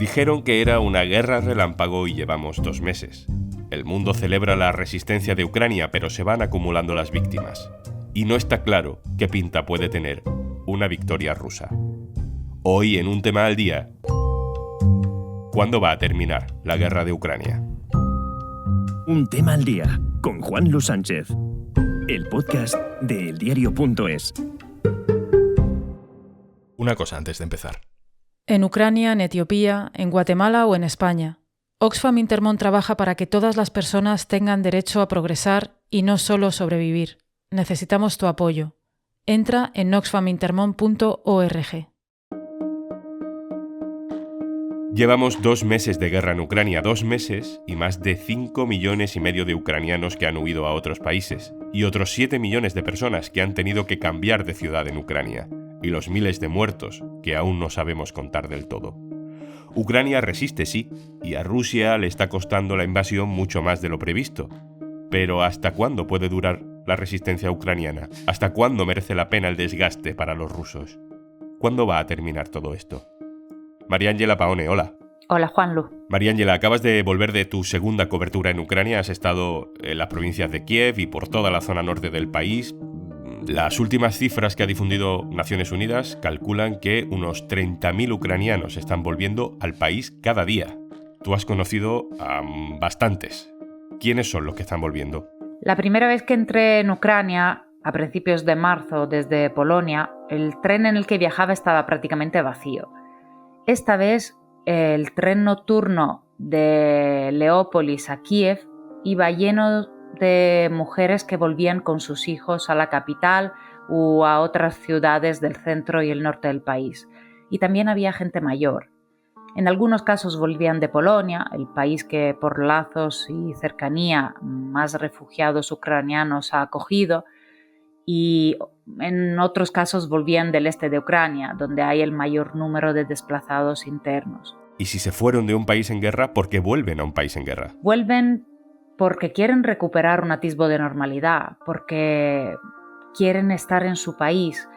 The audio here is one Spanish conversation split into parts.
Dijeron que era una guerra relámpago y llevamos 2 meses. El mundo celebra la resistencia de Ucrania, pero se van acumulando las víctimas. Y no está claro qué pinta puede tener una victoria rusa. Hoy, en un tema al día, ¿cuándo va a terminar la guerra de Ucrania? Un tema al día, con Juan Luis Sánchez. El podcast de eldiario.es. Una cosa antes de empezar. En Ucrania, en Etiopía, en Guatemala o en España, Oxfam Intermón trabaja para que todas las personas tengan derecho a progresar y no solo sobrevivir. Necesitamos tu apoyo. Entra en oxfamintermon.org. Llevamos 2 meses de guerra en Ucrania, 2 meses y más de 5,5 millones de ucranianos que han huido a otros países y otros 7 millones de personas que han tenido que cambiar de ciudad en Ucrania y los miles de muertos que aún no sabemos contar del todo. Ucrania resiste, sí, y a Rusia le está costando la invasión mucho más de lo previsto. Pero ¿hasta cuándo puede durar la resistencia ucraniana? ¿Hasta cuándo merece la pena el desgaste para los rusos? ¿Cuándo va a terminar todo esto? Mariángela Paone, hola. Hola, Juanlu. Mariángela, acabas de volver de tu segunda cobertura en Ucrania. Has estado en las provincias de Kiev y por toda la zona norte del país. Las últimas cifras que ha difundido Naciones Unidas calculan que unos 30.000 ucranianos están volviendo al país cada día. Tú has conocido a bastantes. ¿Quiénes son los que están volviendo? La primera vez que entré en Ucrania, a principios de marzo, desde Polonia, el tren en el que viajaba estaba prácticamente vacío. Esta vez, el tren nocturno de Leópolis a Kiev iba lleno de mujeres que volvían con sus hijos a la capital o a otras ciudades del centro y el norte del país. Y también había gente mayor. En algunos casos volvían de Polonia, el país que por lazos y cercanía más refugiados ucranianos ha acogido, y en otros casos volvían del este de Ucrania, donde hay el mayor número de desplazados internos. Y si se fueron de un país en guerra, ¿por qué vuelven a un país en guerra? Vuelven porque quieren recuperar un atisbo de normalidad, porque quieren estar en su país,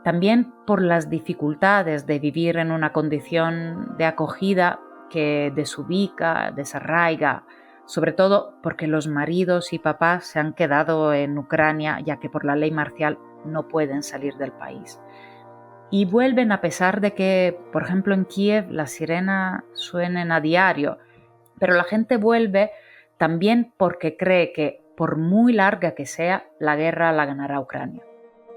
también por las dificultades de vivir en una condición de acogida que desubica, desarraiga, sobre todo porque los maridos y papás se han quedado en Ucrania, ya que por la ley marcial no pueden salir del país. Y vuelven a pesar de que, por ejemplo, en Kiev las sirenas suenen a diario, pero la gente vuelve también porque cree que, por muy larga que sea, la guerra la ganará Ucrania.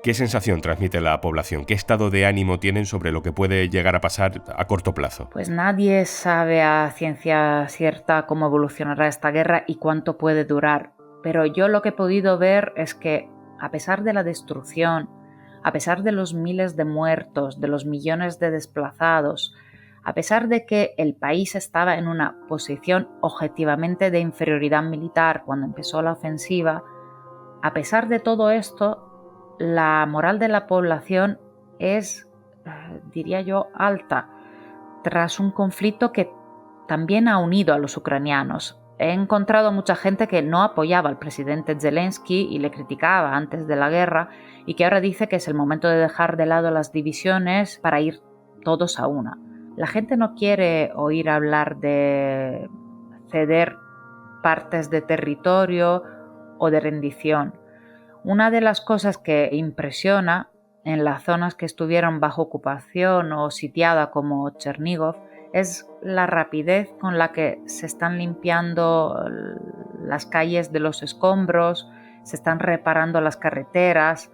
¿Qué sensación transmite la población? ¿Qué estado de ánimo tienen sobre lo que puede llegar a pasar a corto plazo? Pues nadie sabe a ciencia cierta cómo evolucionará esta guerra y cuánto puede durar. Pero yo lo que he podido ver es que, a pesar de la destrucción, a pesar de los miles de muertos, de los millones de desplazados, a pesar de que el país estaba en una posición objetivamente de inferioridad militar cuando empezó la ofensiva, a pesar de todo esto, la moral de la población es, diría yo, alta, tras un conflicto que también ha unido a los ucranianos. He encontrado mucha gente que no apoyaba al presidente Zelensky y le criticaba antes de la guerra y que ahora dice que es el momento de dejar de lado las divisiones para ir todos a una. La gente no quiere oír hablar de ceder partes de territorio o de rendición. Una de las cosas que impresiona en las zonas que estuvieron bajo ocupación o sitiada como Chernígov es la rapidez con la que se están limpiando las calles de los escombros, se están reparando las carreteras.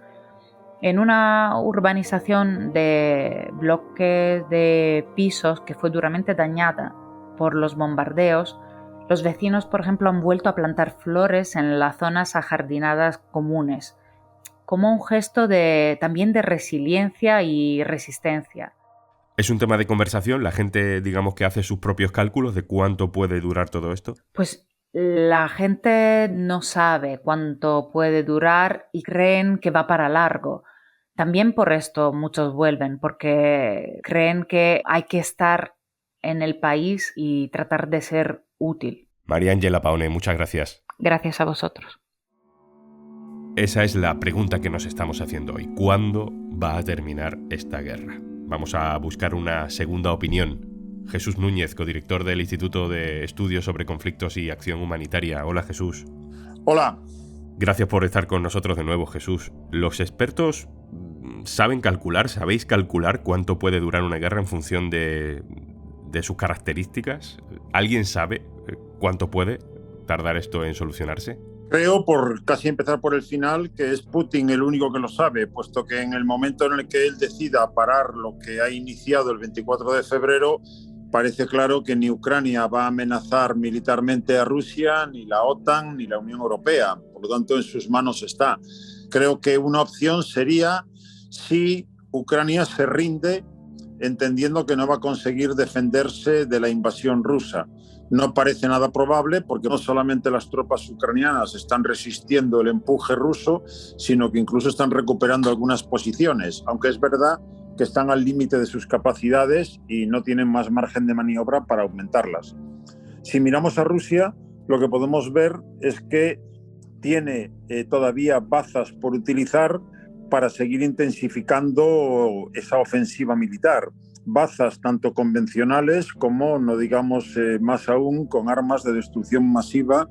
En una urbanización de bloques de pisos que fue duramente dañada por los bombardeos, los vecinos, por ejemplo, han vuelto a plantar flores en las zonas ajardinadas comunes, como un gesto también de resiliencia y resistencia. ¿Es un tema de conversación? ¿La gente, digamos, que hace sus propios cálculos de cuánto puede durar todo esto? Pues la gente no sabe cuánto puede durar y creen que va para largo. También por esto muchos vuelven, porque creen que hay que estar en el país y tratar de ser útil. Mariángela Paone, muchas gracias. Gracias a vosotros. Esa es la pregunta que nos estamos haciendo hoy. ¿Cuándo va a terminar esta guerra? Vamos a buscar una segunda opinión Jesús Núñez, codirector del Instituto de Estudios sobre Conflictos y Acción Humanitaria. Hola, Jesús. Hola. Gracias por estar con nosotros de nuevo, Jesús. ¿Los expertos sabéis calcular cuánto puede durar una guerra en función de sus características? ¿Alguien sabe cuánto puede tardar esto en solucionarse? Creo, por casi empezar por el final, que es Putin el único que lo sabe, puesto que en el momento en el que él decida parar lo que ha iniciado el 24 de febrero, parece claro que ni Ucrania va a amenazar militarmente a Rusia, ni la OTAN, ni la Unión Europea. Por lo tanto, en sus manos está. Creo que una opción sería si Ucrania se rinde, entendiendo que no va a conseguir defenderse de la invasión rusa. No parece nada probable porque no solamente las tropas ucranianas están resistiendo el empuje ruso, sino que incluso están recuperando algunas posiciones, aunque es verdad que están al límite de sus capacidades y no tienen más margen de maniobra para aumentarlas. Si miramos a Rusia, lo que podemos ver es que tiene todavía bazas por utilizar para seguir intensificando esa ofensiva militar. Bazas tanto convencionales como, no digamos más aún, con armas de destrucción masiva,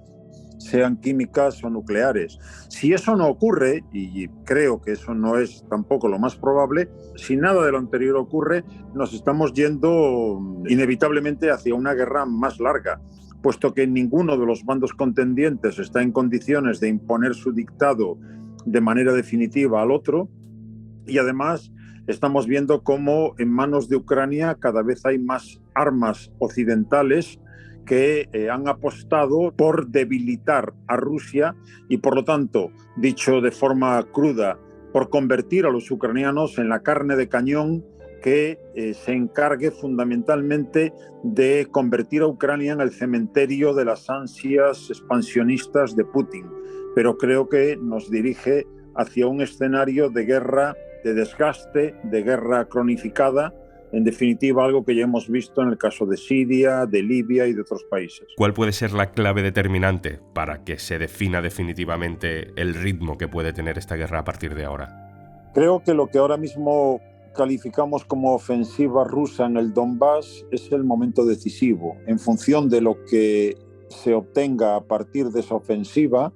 sean químicas o nucleares. Si eso no ocurre, y creo que eso no es tampoco lo más probable, si nada de lo anterior ocurre, nos estamos yendo inevitablemente hacia una guerra más larga, puesto que ninguno de los bandos contendientes está en condiciones de imponer su dictado de manera definitiva al otro, y además estamos viendo cómo en manos de Ucrania cada vez hay más armas occidentales que han apostado por debilitar a Rusia y, por lo tanto, dicho de forma cruda, por convertir a los ucranianos en la carne de cañón que se encargue fundamentalmente de convertir a Ucrania en el cementerio de las ansias expansionistas de Putin. Pero creo que nos dirige hacia un escenario de guerra, de desgaste, de guerra cronificada, en definitiva algo que ya hemos visto en el caso de Siria, de Libia y de otros países. ¿Cuál puede ser la clave determinante para que se defina definitivamente el ritmo que puede tener esta guerra a partir de ahora? Creo que lo que ahora mismo calificamos como ofensiva rusa en el Donbass es el momento decisivo. En función de lo que se obtenga a partir de esa ofensiva,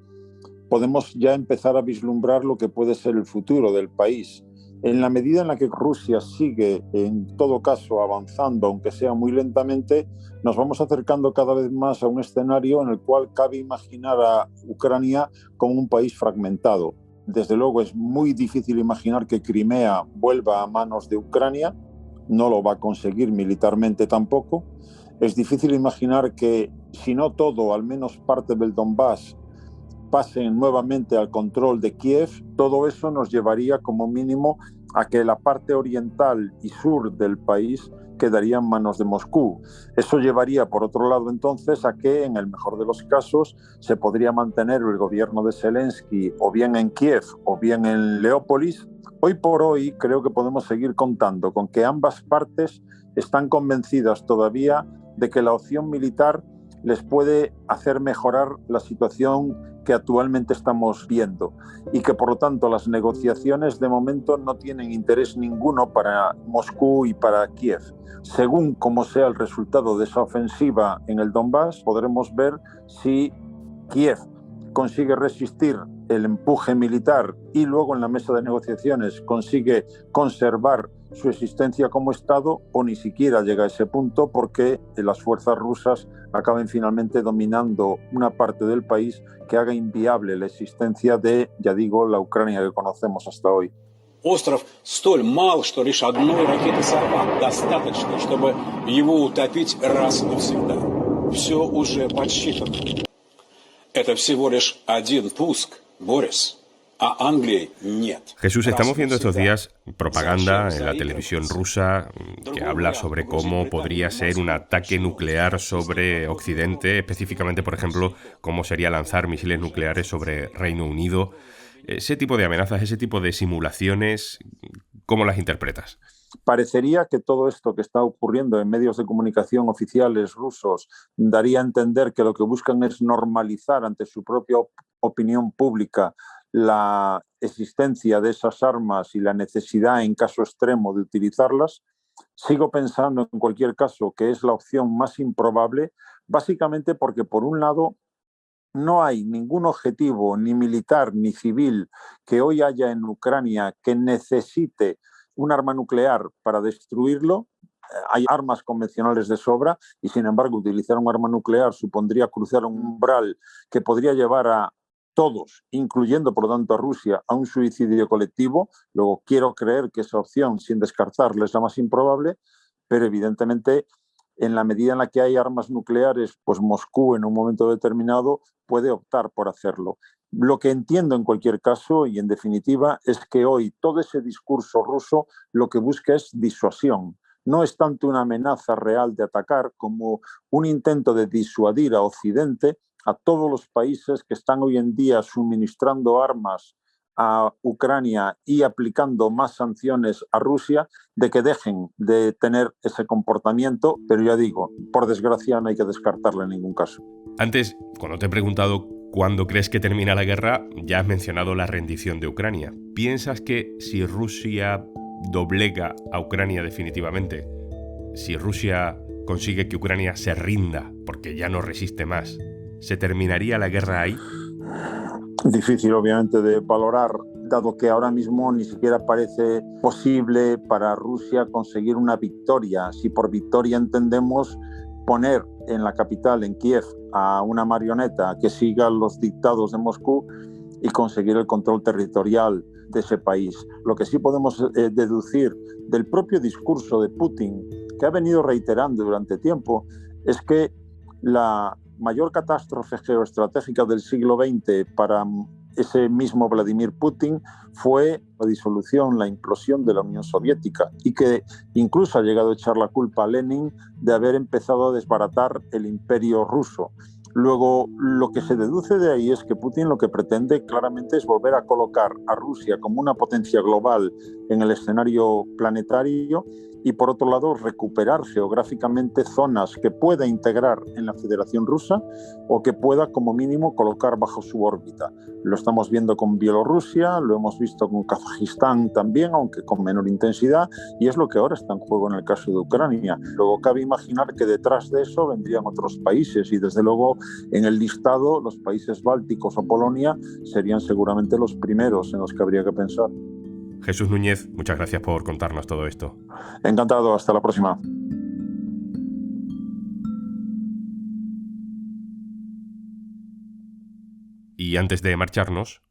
podemos ya empezar a vislumbrar lo que puede ser el futuro del país. En la medida en la que Rusia sigue, en todo caso, avanzando, aunque sea muy lentamente, nos vamos acercando cada vez más a un escenario en el cual cabe imaginar a Ucrania como un país fragmentado. Desde luego es muy difícil imaginar que Crimea vuelva a manos de Ucrania, no lo va a conseguir militarmente tampoco. Es difícil imaginar que, si no todo, al menos parte del Donbass pasen nuevamente al control de Kiev. Todo eso nos llevaría como mínimo a que la parte oriental y sur del país quedaría en manos de Moscú. Eso llevaría, por otro lado, entonces, a que, en el mejor de los casos, se podría mantener el gobierno de Zelensky o bien en Kiev o bien en Leópolis. Hoy por hoy creo que podemos seguir contando con que ambas partes están convencidas todavía de que la opción militar les puede hacer mejorar la situación que actualmente estamos viendo y que, por lo tanto, las negociaciones de momento no tienen interés ninguno para Moscú y para Kiev. Según cómo sea el resultado de esa ofensiva en el Donbass, podremos ver si Kiev consigue resistir el empuje militar y luego en la mesa de negociaciones consigue conservar su existencia como Estado, o ni siquiera llega a ese punto porque las fuerzas rusas acaben finalmente dominando una parte del país que haga inviable la existencia de, ya digo, la Ucrania que conocemos hasta hoy. Остров столь мал, что лишь одной ракеты «Сармат» достаточно, чтобы его утопить раз и навсегда. Все уже подсчитано. Это всего лишь один пуск, Борис. A Anglia, нет. Jesús, estamos viendo estos días propaganda en la televisión rusa que habla sobre cómo podría ser un ataque nuclear sobre Occidente, específicamente, por ejemplo, cómo sería lanzar misiles nucleares sobre Reino Unido. Ese tipo de amenazas, ese tipo de simulaciones, ¿cómo las interpretas? Parecería que todo esto que está ocurriendo en medios de comunicación oficiales rusos daría a entender que lo que buscan es normalizar ante su propia opinión pública la existencia de esas armas y la necesidad en caso extremo de utilizarlas. sigo pensando en cualquier caso que es la opción más improbable, básicamente porque por un lado no hay ningún objetivo ni militar ni civil que hoy haya en Ucrania que necesite un arma nuclear para destruirlo. Hay armas convencionales de sobra y, sin embargo, utilizar un arma nuclear supondría cruzar un umbral que podría llevar a todos, incluyendo, por lo tanto, a Rusia, a un suicidio colectivo. Luego, quiero creer que esa opción, sin descartarla, es la más improbable, pero evidentemente, en la medida en la que hay armas nucleares, pues Moscú en un momento determinado puede optar por hacerlo. Lo que entiendo en cualquier caso y en definitiva es que hoy todo ese discurso ruso lo que busca es disuasión. No es tanto una amenaza real de atacar como un intento de disuadir a Occidente, a todos los países que están hoy en día suministrando armas a Ucrania y aplicando más sanciones a Rusia, de que dejen de tener ese comportamiento, pero ya digo, por desgracia no hay que descartarlo en ningún caso. Antes, cuando te he preguntado cuándo crees que termina la guerra, ya has mencionado la rendición de Ucrania. ¿Piensas que si Rusia doblega a Ucrania definitivamente, si Rusia consigue que Ucrania se rinda porque ya no resiste más, ¿se terminaría la guerra ahí? Difícil, obviamente, de valorar, dado que ahora mismo ni siquiera parece posible para Rusia conseguir una victoria. Si por victoria entendemos poner en la capital, en Kiev, a una marioneta que siga los dictados de Moscú y conseguir el control territorial de ese país. Lo que sí podemos deducir del propio discurso de Putin, que ha venido reiterando durante tiempo, es que la mayor catástrofe geoestratégica del siglo XX para ese mismo Vladimir Putin fue la disolución, la implosión de la Unión Soviética, y que incluso ha llegado a echar la culpa a Lenin de haber empezado a desbaratar el imperio ruso. Luego, lo que se deduce de ahí es que Putin lo que pretende claramente es volver a colocar a Rusia como una potencia global en el escenario planetario y, por otro lado, recuperar geográficamente zonas que pueda integrar en la Federación Rusa o que pueda, como mínimo, colocar bajo su órbita. Lo estamos viendo con Bielorrusia, lo hemos visto con Kazajistán también, aunque con menor intensidad, y es lo que ahora está en juego en el caso de Ucrania. Luego, cabe imaginar que detrás de eso vendrían otros países y, desde luego, en el listado, los países bálticos o Polonia serían seguramente los primeros en los que habría que pensar. Jesús Núñez, muchas gracias por contarnos todo esto. Encantado, hasta la próxima. Y antes de marcharnos...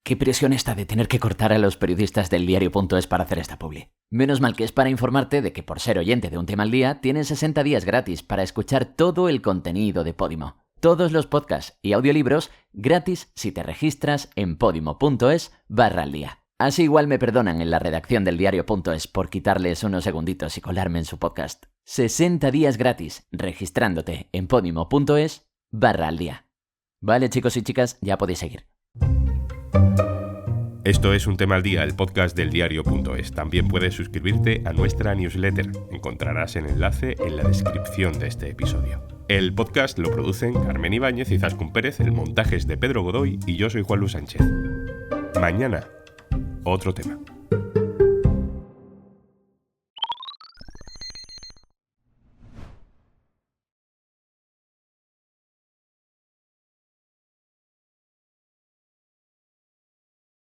Qué presión esta de tener que cortar a los periodistas del diario.es para hacer esta publi. Menos mal que es para informarte de que por ser oyente de Un Tema al Día tienes 60 días gratis para escuchar todo el contenido de Podimo. Todos los podcasts y audiolibros gratis si te registras en podimo.es/aldía. Así igual me perdonan en la redacción del diario.es por quitarles unos segunditos y colarme en su podcast. 60 días gratis registrándote en podimo.es/aldía. Vale, chicos y chicas, ya podéis seguir. Esto es Un Tema al Día, el podcast del diario.es. También puedes suscribirte a nuestra newsletter. Encontrarás el enlace en la descripción de este episodio. El podcast lo producen Carmen Ibáñez y Zaskun Pérez, el montaje es de Pedro Godoy y yo soy Juan Luis Sánchez. Mañana, otro tema.